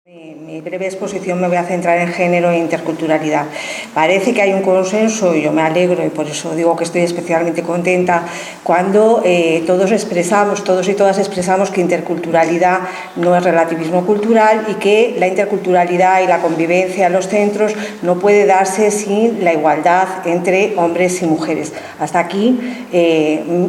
En mi breve exposición me voy a centrar en género e interculturalidad. Parece que hay un consenso y yo me alegro, y por eso digo que estoy especialmente contenta cuando todos y todas expresamos que interculturalidad no es relativismo cultural y que la interculturalidad y la convivencia en los centros no puede darse sin la igualdad entre hombres y mujeres. Hasta aquí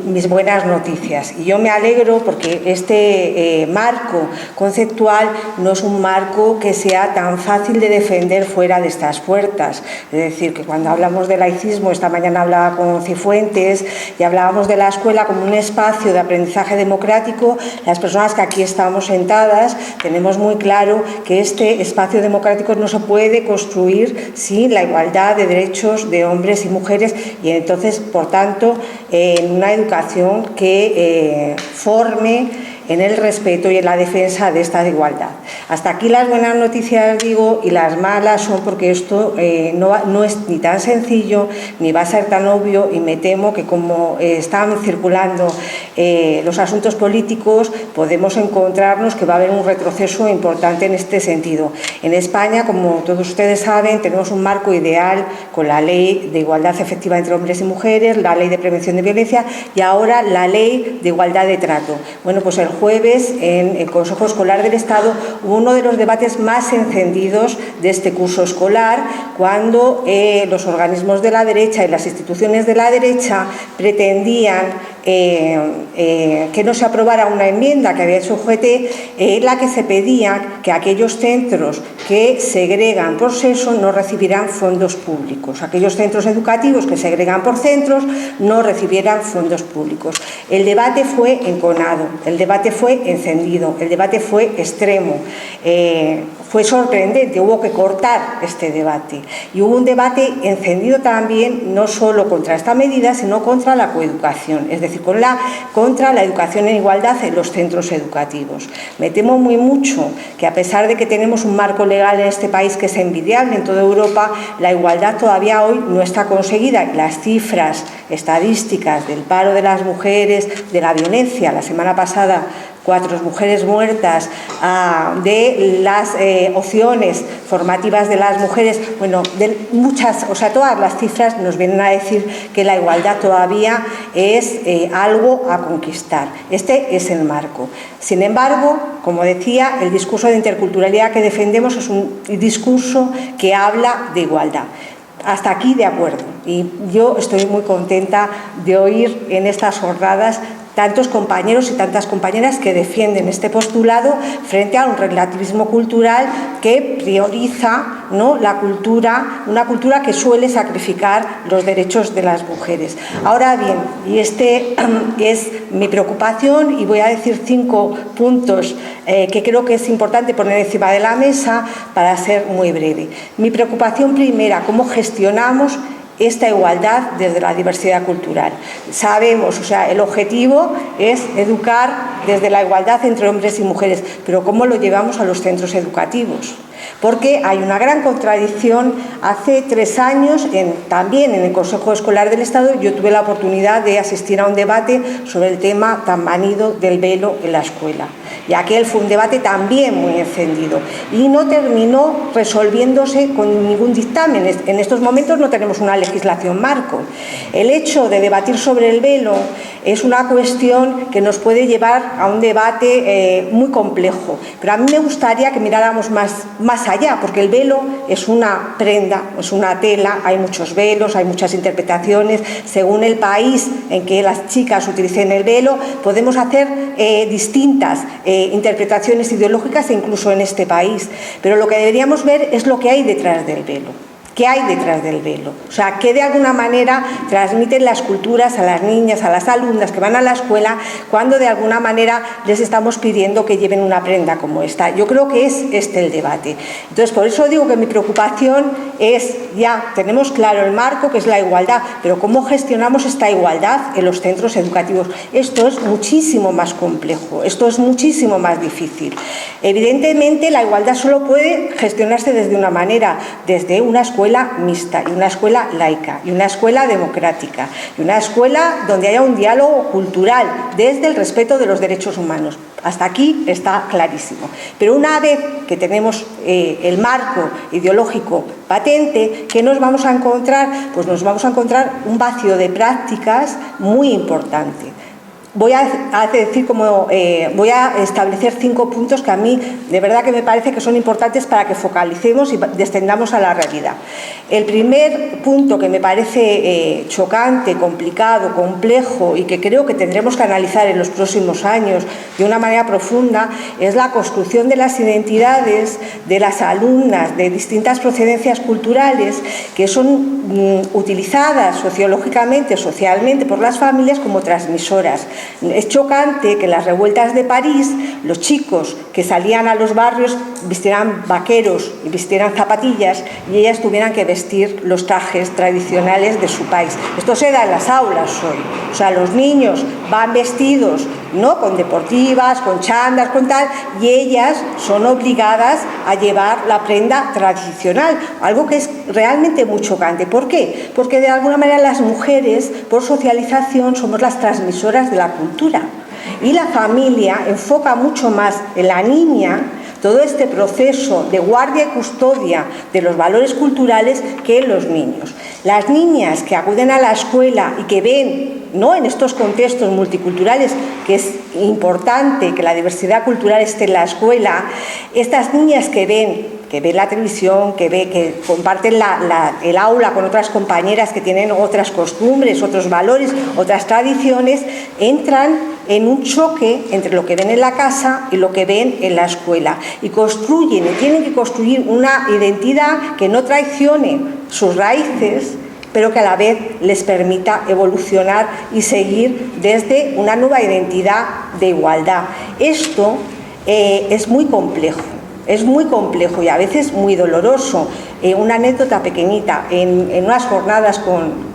mis buenas noticias. Y yo me alegro porque este marco conceptual no es un marco que sea tan fácil de defender fuera de estas puertas. Es decir, que cuando hablamos de laicismo, esta mañana hablaba con Cifuentes y hablábamos de la escuela como un espacio de aprendizaje democrático, las personas que aquí estamos sentadas tenemos muy claro que este espacio democrático no se puede construir sin la igualdad de derechos de hombres y mujeres y entonces, por tanto, en una educación que forme en el respeto y en la defensa de esta igualdad. Hasta aquí las buenas noticias, digo, y las malas son porque esto no es ni tan sencillo ni va a ser tan obvio, y me temo que como están circulando los asuntos políticos podemos encontrarnos que va a haber un retroceso importante en este sentido. En España, como todos ustedes saben, tenemos un marco ideal con la Ley de Igualdad Efectiva entre Hombres y Mujeres, la Ley de Prevención de Violencia y ahora la Ley de Igualdad de Trato. Bueno, pues el jueves en el Consejo Escolar del Estado hubo uno de los debates más encendidos de este curso escolar, cuando los organismos de la derecha y las instituciones de la derecha pretendían que no se aprobara una enmienda que había hecho UGT, en la que se pedía que aquellos centros que segregan por sexo no recibieran fondos públicos. Aquellos centros educativos que segregan por centros no recibieran fondos públicos. El debate fue enconado, el debate fue encendido, el debate fue extremo. Fue sorprendente, hubo que cortar este debate. Y hubo un debate encendido también, no solo contra esta medida, sino contra la coeducación, es decir, contra la educación en igualdad en los centros educativos. Me temo muy mucho que, a pesar de que tenemos un marco legal en este país que es envidiable en toda Europa, la igualdad todavía hoy no está conseguida. Las cifras estadísticas del paro de las mujeres, de la violencia, la semana pasada 4 mujeres muertas, de las opciones formativas de las mujeres, bueno, de muchas, o sea, todas las cifras nos vienen a decir que la igualdad todavía es algo a conquistar. Este es el marco. Sin embargo, como decía, el discurso de interculturalidad que defendemos es un discurso que habla de igualdad. Hasta aquí de acuerdo, y yo estoy muy contenta de oír en estas jornadas tantos compañeros y tantas compañeras que defienden este postulado frente a un relativismo cultural que prioriza, ¿no?, la cultura, una cultura que suele sacrificar los derechos de las mujeres. Ahora bien, y este es mi preocupación, y voy a decir 5 puntos que creo que es importante poner encima de la mesa para ser muy breve. Mi preocupación primera: ¿cómo gestionamos esta igualdad desde la diversidad cultural? Sabemos, o sea, el objetivo es educar desde la igualdad entre hombres y mujeres, pero ¿cómo lo llevamos a los centros educativos? Porque hay una gran contradicción. Hace 3 años, también en el Consejo Escolar del Estado, yo tuve la oportunidad de asistir a un debate sobre el tema tan manido del velo en la escuela. Y aquel fue un debate también muy encendido y no terminó resolviéndose con ningún dictamen. En estos momentos no tenemos una legislación marco. El hecho de debatir sobre el velo es una cuestión que nos puede llevar a un debate muy complejo, pero a mí me gustaría que miráramos más allá, porque el velo es una prenda, es una tela, hay muchos velos, hay muchas interpretaciones. Según el país en que las chicas utilicen el velo, podemos hacer distintas interpretaciones ideológicas, incluso en este país. Pero lo que deberíamos ver es lo que hay detrás del velo. ¿Qué hay detrás del velo? O sea, ¿qué de alguna manera transmiten las culturas a las niñas, a las alumnas que van a la escuela, cuando de alguna manera les estamos pidiendo que lleven una prenda como esta? Yo creo que es este el debate. Entonces, por eso digo que mi preocupación es, ya tenemos claro el marco, que es la igualdad, pero ¿cómo gestionamos esta igualdad en los centros educativos? Esto es muchísimo más complejo, esto es muchísimo más difícil. Evidentemente, la igualdad solo puede gestionarse desde una manera, desde una escuela escuela mixta, y una escuela laica, y una escuela democrática, y una escuela donde haya un diálogo cultural desde el respeto de los derechos humanos. Hasta aquí está clarísimo. Pero una vez que tenemos el marco ideológico patente, ¿qué nos vamos a encontrar? Pues nos vamos a encontrar un vacío de prácticas muy importante. Voy a establecer 5 puntos que a mí de verdad que me parece que son importantes para que focalicemos y descendamos a la realidad. El primer punto que me parece chocante, complicado, complejo y que creo que tendremos que analizar en los próximos años de una manera profunda es la construcción de las identidades de las alumnas de distintas procedencias culturales que son utilizadas sociológicamente, socialmente por las familias como transmisoras. Es chocante que en las revueltas de París los chicos que salían a los barrios vistieran vaqueros y vistieran zapatillas y ellas tuvieran que vestir los trajes tradicionales de su país. Esto se da en las aulas hoy. O sea, los niños van vestidos, ¿no?, con deportivas, con chandas, con tal, y ellas son obligadas a llevar la prenda tradicional, algo que es realmente muy chocante. ¿Por qué? Porque de alguna manera las mujeres, por socialización, somos las transmisoras de la cultura, y la familia enfoca mucho más en la niña todo este proceso de guardia y custodia de los valores culturales que en los niños. Las niñas que acuden a la escuela y que ven, ¿no?, en estos contextos multiculturales, que es importante que la diversidad cultural esté en la escuela, estas niñas que ven la televisión, que comparten el aula con otras compañeras que tienen otras costumbres, otros valores, otras tradiciones, entran en un choque entre lo que ven en la casa y lo que ven en la escuela, y construyen y tienen que construir una identidad que no traicione sus raíces, pero que a la vez les permita evolucionar y seguir desde una nueva identidad de igualdad. Esto es muy complejo. Es muy complejo y a veces muy doloroso. Una anécdota pequeñita, en unas jornadas con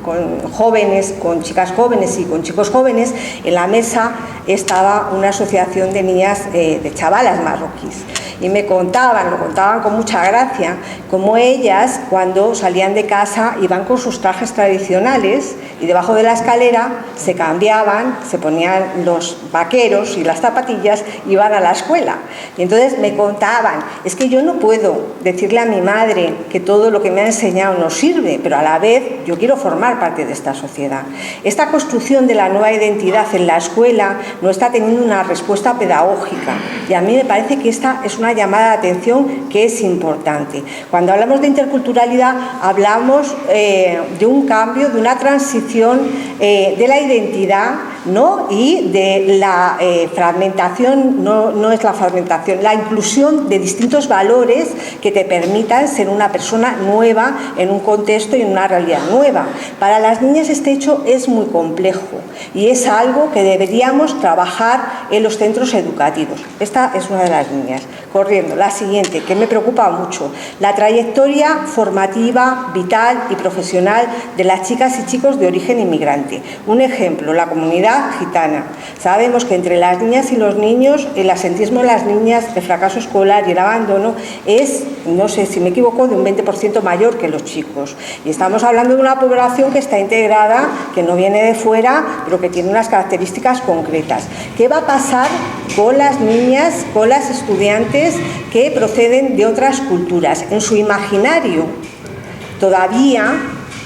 jóvenes, con chicas jóvenes y con chicos jóvenes, en la mesa estaba una asociación de niñas, de chavalas marroquíes, y lo contaban con mucha gracia, como ellas cuando salían de casa iban con sus trajes tradicionales y debajo de la escalera se cambiaban, se ponían los vaqueros y las zapatillas, iban a la escuela. Y entonces me contaban, es que yo no puedo decirle a mi madre que todo lo que me ha enseñado no sirve, pero a la vez yo quiero formar parte de esta sociedad. Esta construcción de la nueva identidad en la escuela no está teniendo una respuesta pedagógica, y a mí me parece que esta es una llamada de atención que es importante. Cuando hablamos de interculturalidad hablamos de un cambio, de una transición de la identidad, ¿no?, y de la fragmentación, no es la fragmentación, la inclusión de distintos valores que te permitan ser una persona nueva en un contexto y en una realidad nueva. Para las niñas este hecho es muy complejo y es algo que deberíamos trabajar en los centros educativos. Esta es una de las niñas. Corriendo, la siguiente, que me preocupa mucho, la trayectoria formativa, vital y profesional de las chicas y chicos de origen inmigrante. Un ejemplo, la comunidad gitana. Sabemos que entre las niñas y los niños, el absentismo de las niñas, el fracaso escolar y el abandono es, no sé si me equivoco, de un 20% mayor que los chicos. Y estamos hablando de una población que está integrada, que no viene de fuera, pero que tiene unas características concretas. ¿Qué va a pasar con las niñas, con las estudiantes que proceden de otras culturas? En su imaginario todavía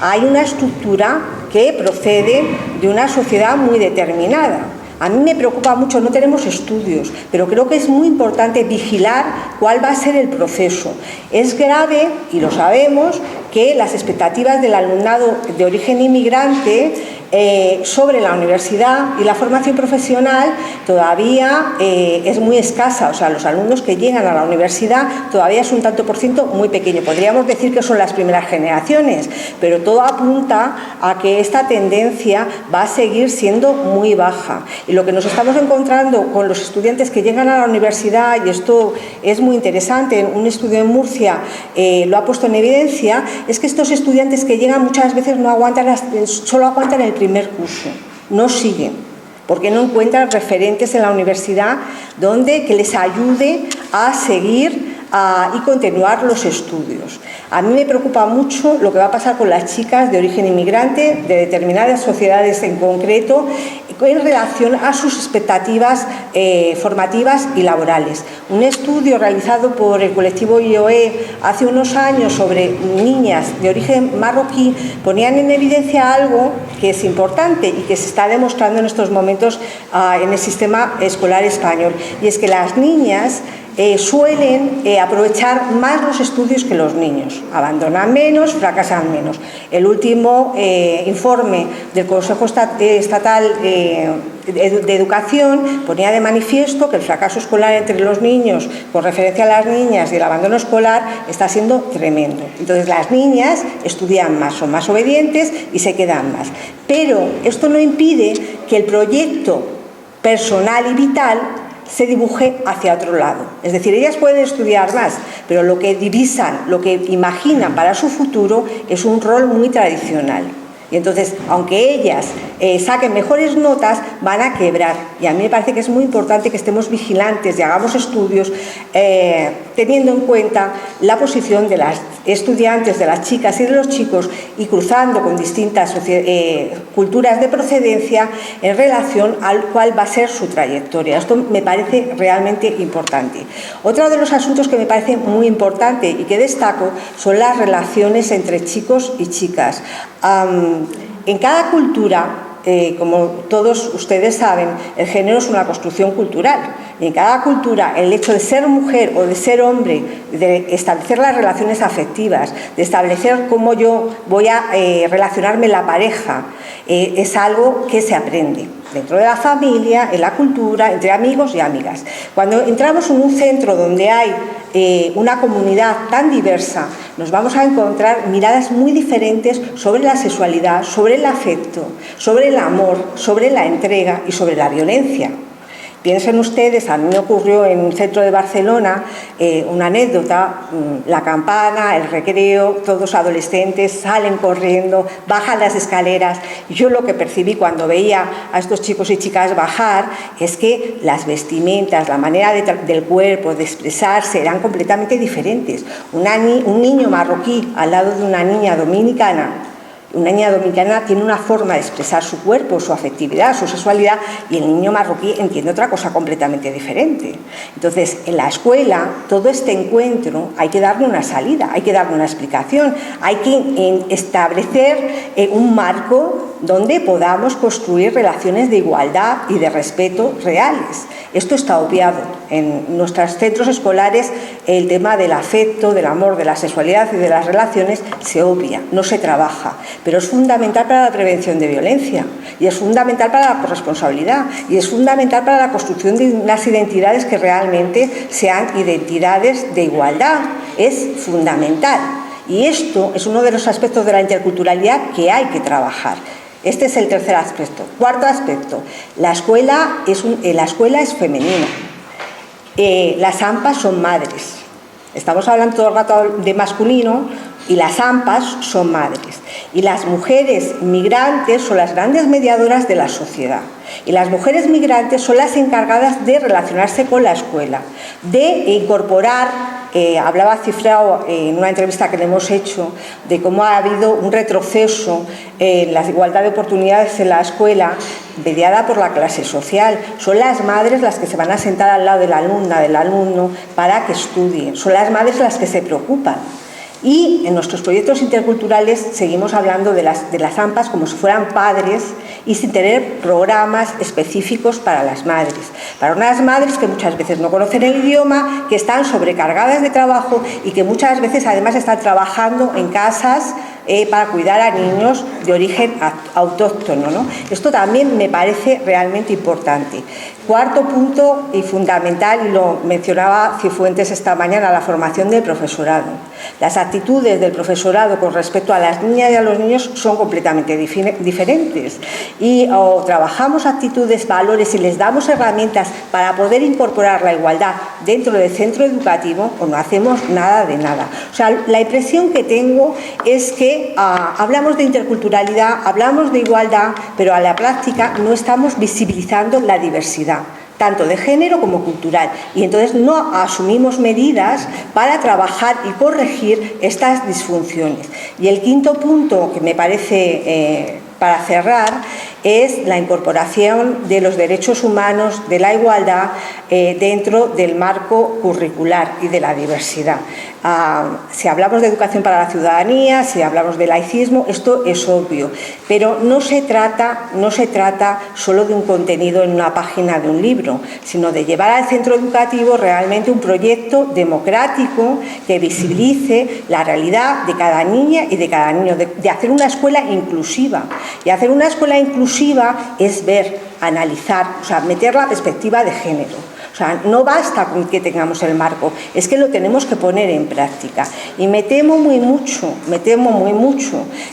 hay una estructura que procede de una sociedad muy determinada. A mí me preocupa mucho, no tenemos estudios, pero creo que es muy importante vigilar cuál va a ser el proceso. Es grave, y lo sabemos, que las expectativas del alumnado de origen inmigrante sobre la universidad y la formación profesional todavía es muy escasa. O sea, los alumnos que llegan a la universidad todavía es un tanto por ciento muy pequeño. Podríamos decir que son las primeras generaciones, pero todo apunta a que esta tendencia va a seguir siendo muy baja. Y lo que nos estamos encontrando con los estudiantes que llegan a la universidad, y esto es muy interesante, un estudio en Murcia lo ha puesto en evidencia, es que estos estudiantes que llegan muchas veces no aguantan, solo aguantan el primer curso, no siguen, porque no encuentran referentes en la universidad que les ayude a seguir y continuar los estudios. A mí me preocupa mucho lo que va a pasar con las chicas de origen inmigrante, de determinadas sociedades en concreto, en relación a sus expectativas formativas y laborales. Un estudio realizado por el colectivo IOE hace unos años sobre niñas de origen marroquí ponían en evidencia algo que es importante y que se está demostrando en estos momentos en el sistema escolar español, y es que las niñas suelen aprovechar más los estudios que los niños, abandonan menos, fracasan menos. El último informe del Consejo Estatal de Educación ponía de manifiesto que el fracaso escolar entre los niños con referencia a las niñas y el abandono escolar está siendo tremendo. Entonces las niñas estudian más, son más obedientes y se quedan más. Pero esto no impide que el proyecto personal y vital se dibuje hacia otro lado. Es decir, ellas pueden estudiar más, pero lo que divisan, lo que imaginan para su futuro es un rol muy tradicional. Y entonces, aunque ellas saquen mejores notas, van a quebrar. Y a mí me parece que es muy importante que estemos vigilantes y hagamos estudios teniendo en cuenta la posición de las estudiantes, de las chicas y de los chicos, y cruzando con distintas culturas de procedencia en relación al cual va a ser su trayectoria. Esto me parece realmente importante. Otro de los asuntos que me parece muy importante y que destaco son las relaciones entre chicos y chicas. En cada cultura, como todos ustedes saben, el género es una construcción cultural. Y en cada cultura, el hecho de ser mujer o de ser hombre, de establecer las relaciones afectivas, de establecer cómo yo voy a relacionarme en la pareja, es algo que se aprende dentro de la familia, en la cultura, entre amigos y amigas. Cuando entramos en un centro donde hay una comunidad tan diversa, nos vamos a encontrar miradas muy diferentes sobre la sexualidad, sobre el afecto, sobre el amor, sobre la entrega y sobre la violencia. Piensen ustedes, a mí me ocurrió en un centro de Barcelona una anécdota, la campana, el recreo, todos adolescentes salen corriendo, bajan las escaleras. Yo lo que percibí cuando veía a estos chicos y chicas bajar es que las vestimentas, la manera del cuerpo, de expresarse, eran completamente diferentes. Un niño marroquí al lado de una niña dominicana. Una niña dominicana tiene una forma de expresar su cuerpo, su afectividad, su sexualidad, y el niño marroquí entiende otra cosa completamente diferente. Entonces, en la escuela, todo este encuentro hay que darle una salida, hay que darle una explicación, hay que establecer un marco donde podamos construir relaciones de igualdad y de respeto reales. Esto está obviado. En nuestros centros escolares el tema del afecto, del amor, de la sexualidad y de las relaciones se obvia, no se trabaja, pero es fundamental para la prevención de violencia, y es fundamental para la corresponsabilidad, y es fundamental para la construcción de unas identidades que realmente sean identidades de igualdad. Es fundamental. Y esto es uno de los aspectos de la interculturalidad que hay que trabajar. Este es el tercer aspecto. Cuarto aspecto, la escuela es femenina. Las AMPAs son madres. Estamos hablando todo el rato de masculino y las AMPAs son madres. Y las mujeres migrantes son las grandes mediadoras de la sociedad. Y las mujeres migrantes son las encargadas de relacionarse con la escuela, de incorporar. Hablaba Cifrao en una entrevista que le hemos hecho de cómo ha habido un retroceso en la igualdad de oportunidades en la escuela, mediada por la clase social. Son las madres las que se van a sentar al lado de la alumna, del alumno, para que estudien. Son las madres las que se preocupan. Y en nuestros proyectos interculturales seguimos hablando de las AMPAs como si fueran padres y sin tener programas específicos para las madres. Para unas madres que muchas veces no conocen el idioma, que están sobrecargadas de trabajo y que muchas veces además están trabajando en casas para cuidar a niños de origen autóctono, ¿no? Esto también me parece realmente importante. Cuarto punto y fundamental, y lo mencionaba Cifuentes esta mañana, la formación del profesorado. Las actitudes del profesorado con respecto a las niñas y a los niños son completamente diferentes. Y o trabajamos actitudes, valores y les damos herramientas para poder incorporar la igualdad dentro del centro educativo, o no hacemos nada de nada. O sea, la impresión que tengo es que hablamos de interculturalidad, hablamos de igualdad, pero a la práctica no estamos visibilizando la diversidad. tanto de género como cultural, y entonces no asumimos medidas para trabajar y corregir estas disfunciones. Y el quinto punto que me parece para cerrar es la incorporación de los derechos humanos, de la igualdad dentro del marco curricular y de la diversidad. Si hablamos de educación para la ciudadanía, si hablamos de laicismo, esto es obvio, pero no se trata solo de un contenido en una página de un libro, sino de llevar al centro educativo realmente un proyecto democrático que visibilice la realidad de cada niña y de cada niño, de hacer una escuela inclusiva. Y hacer una escuela inclusiva es ver, analizar, o sea, meter la perspectiva de género. O sea, no basta con que tengamos el marco, es que lo tenemos que poner en práctica. Y me temo muy mucho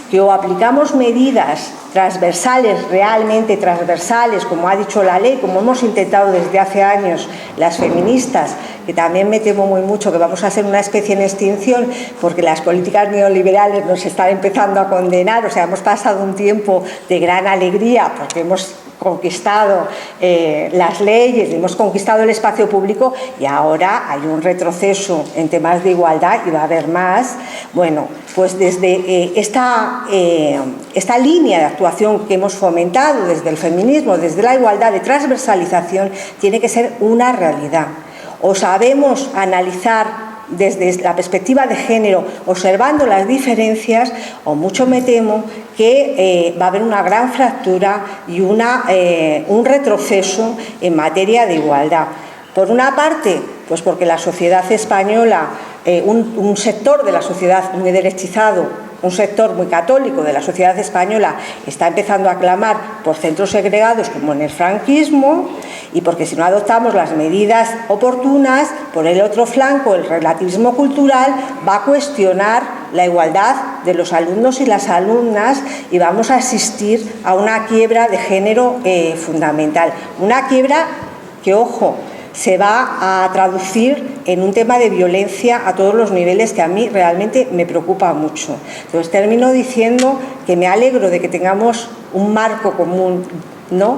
que o aplicamos medidas transversales, realmente transversales, como ha dicho la ley, como hemos intentado desde hace años las feministas, que también me temo muy mucho que vamos a ser una especie en extinción porque las políticas neoliberales nos están empezando a condenar. O sea, hemos pasado un tiempo de gran alegría porque hemos conquistado las leyes, hemos conquistado el espacio público, y ahora hay un retroceso en temas de igualdad y va a haber más. Bueno, pues desde esta línea de actuación que hemos fomentado desde el feminismo, desde la igualdad de transversalización, tiene que ser una realidad. O sabemos analizar desde la perspectiva de género, observando las diferencias, o mucho me temo que va a haber una gran fractura y un retroceso en materia de igualdad. Por una parte, pues porque la sociedad española, un sector de la sociedad muy derechizado, un sector muy católico de la sociedad española, está empezando a clamar por centros segregados como en el franquismo, y porque si no adoptamos las medidas oportunas, por el otro flanco el relativismo cultural va a cuestionar la igualdad de los alumnos y las alumnas, y vamos a asistir a una quiebra de género fundamental. Una quiebra que, ojo, se va a traducir en un tema de violencia a todos los niveles que a mí realmente me preocupa mucho. Entonces termino diciendo que me alegro de que tengamos un marco común, ¿no?,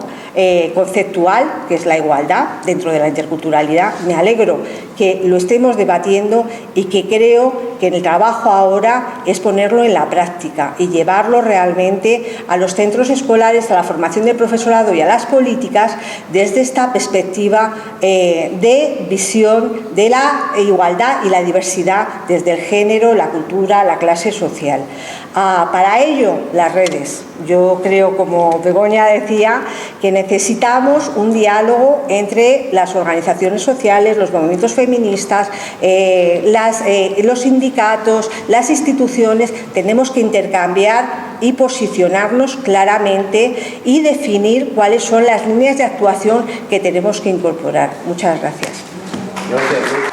conceptual, que es la igualdad dentro de la interculturalidad. Me alegro que lo estemos debatiendo, y que creo que el trabajo ahora es ponerlo en la práctica y llevarlo realmente a los centros escolares, a la formación del profesorado y a las políticas desde esta perspectiva de visión de la igualdad y la diversidad desde el género, la cultura, la clase social. Para ello, las redes. Yo creo, como Begoña decía, que necesitamos un diálogo entre las organizaciones sociales, los movimientos feministas, los sindicatos, las instituciones. Tenemos que intercambiar y posicionarnos claramente y definir cuáles son las líneas de actuación que tenemos que incorporar. Muchas gracias. Gracias.